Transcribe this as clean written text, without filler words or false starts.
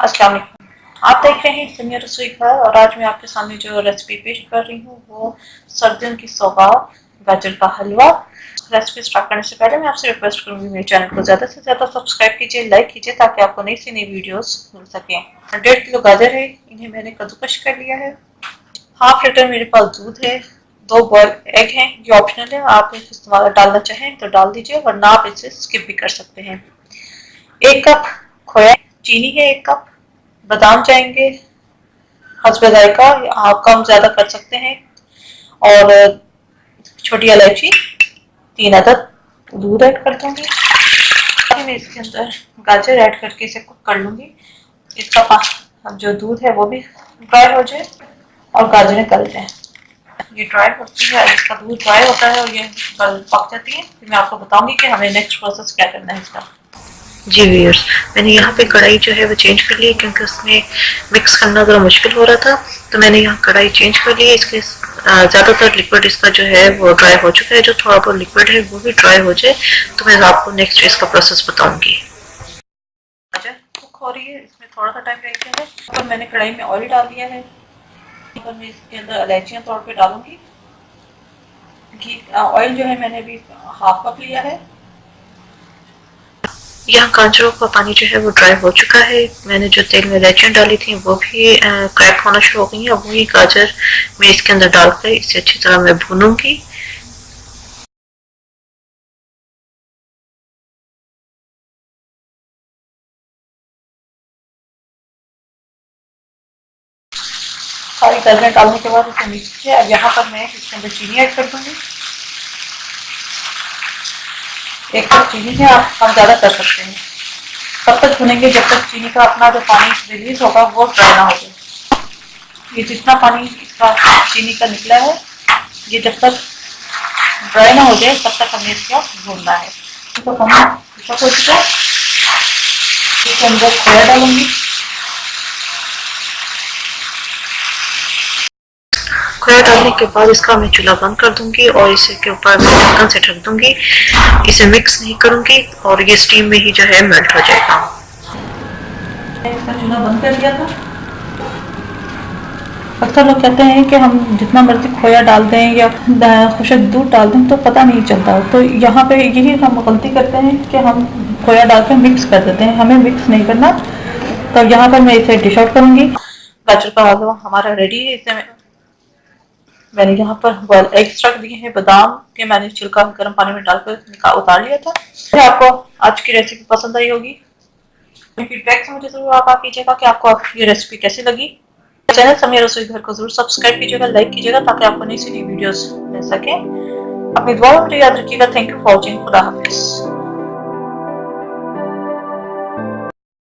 अस्सलाम वालेकुम। आप देख रहे हैं समिया रसोई घर और आज मैं आपके सामने जो रेसिपी पेश कर रही हूँ वो सर्दियों की सौगात गाजर का हलवा। रेसिपी स्टार्ट करने से पहले मैं आपसे रिक्वेस्ट करूंगी मेरे चैनल को ज़्यादा से ज़्यादा सब्सक्राइब कीजिए, लाइक कीजिए ताकि आपको नई से नई वीडियोस मिल सकें। 1.5 किलो गाजर है, इन्हें मैंने कद्दूकश कर लिया है। हाफ लीटर मेरे पास दूध है। 2 बॉयल एग हैं, ये ऑप्शनल है, आप इस्तेमाल डालना चाहें तो डाल दीजिए वरना आप इसे स्किप भी कर सकते हैं। 1 कप खोया, चीनी है 1 कप, बादाम जाएंगे हस्बे जायका, आप कम ज्यादा कर सकते हैं, और छोटी इलायची 3 अदद। दूध ऐड कर दूंगी, मैं इसके अंदर गाजर ऐड करके इसे कुक कर लूंगी। इसका जो दूध है वो भी ड्राई हो जाए और गाजरें गल जाए। ये ड्राई होती है, इसका दूध ड्राई होता है और ये पक जाती है, फिर मैं आपको बताऊंगी कि हमें नेक्स्ट प्रोसेस क्या करना है इसका। जी व्यूअर्स, मैंने यहाँ पे कढ़ाई जो है वो चेंज कर ली क्योंकि उसमें मिक्स करना ज़रा मुश्किल हो रहा था, तो मैंने यहाँ कढ़ाई चेंज कर ली है। इसके ज़्यादातर लिक्विड इसका जो है वो ड्राई हो चुका है, जो थोड़ा बहुत लिक्विड है वो भी ड्राई हो जाए तो मैं आपको नेक्स्ट इसका प्रोसेस बताऊंगी। गाजर कुक हो रही है, इसमें थोड़ा सा टाइम रह गया है, तो मैंने कढ़ाई में ऑयल डाल दिया है और मैं इसके अंदर इलायचियाँ तोड़ के डालूंगी। घी ऑयल जो है मैंने अभी हाफ कप लिया है। यहाँ गाजरों का पानी जो है वो ड्राई हो चुका है, मैंने जो तेल में इलायचियाँ डाली थी वो भी क्रैक होना शुरू हो गई है। वही गाजर मैं इसके अंदर डालकर इसे अच्छी तरह मैं भूनूंगी। सारी गाजरें डालने के बाद इसे मिक्स किया। अब यहाँ पर मैं इसके अंदर चीनी ऐड कर दूंगी। 1 कप चीनी है, आप कम ज़्यादा कर सकते हैं। तब तक भुनेंगे जब तक चीनी का अपना जो पानी रिलीज होगा वो ड्राई ना हो जाए। ये जितना पानी इसका चीनी का निकला है ये जब तक ड्राई ना हो जाए तब तक हमें इसको भूनना है। तो पानी हो चुका है, इसके अंदर खोया डालूंगी। खोया डालने के बाद इसका मैं चूल्हा बंद कर दूंगी और इसे के ऊपर मैं ढक्कन से ढक दूंगी। इसे मिक्स नहीं करूंगी और ये स्टीम में ही जो है मेल्ट हो जाएगा। इसका चूल्हा बंद कर दिया था। अक्सर लोग कहते हैं कि हम जितना मर्जी खोया डाल दें या खुशक दूध डाल दें तो पता नहीं चलता, तो यहाँ पे यही हम गलती करते हैं कि हम खोया डाल कर मिक्स कर देते हैं, हमें मिक्स नहीं करना। तो यहाँ पर मैं इसे डिश आउट करूंगी। गाजर का हलवा हमारा रेडी है। इसे मैंने यहाँ पर बॉयल एग्स रख दिए हैं, बादाम के मैंने छिलका गर्म पानी में डालकर उतार लिया था। आपको आज की रेसिपी पसंद आई होगी, फीडबैक से मुझे जरूर आप कीजिएगा कि आपको ये रेसिपी कैसी लगी। चैनल समिया रसोई घर को जरूर सब्सक्राइब कीजिएगा, लाइक कीजिएगा ताकि आपको नई से नई वीडियोस मिल सके। अपनी दुआ में मुझे याद रखिएगा। Thank you for watching. खुदा हाफिज।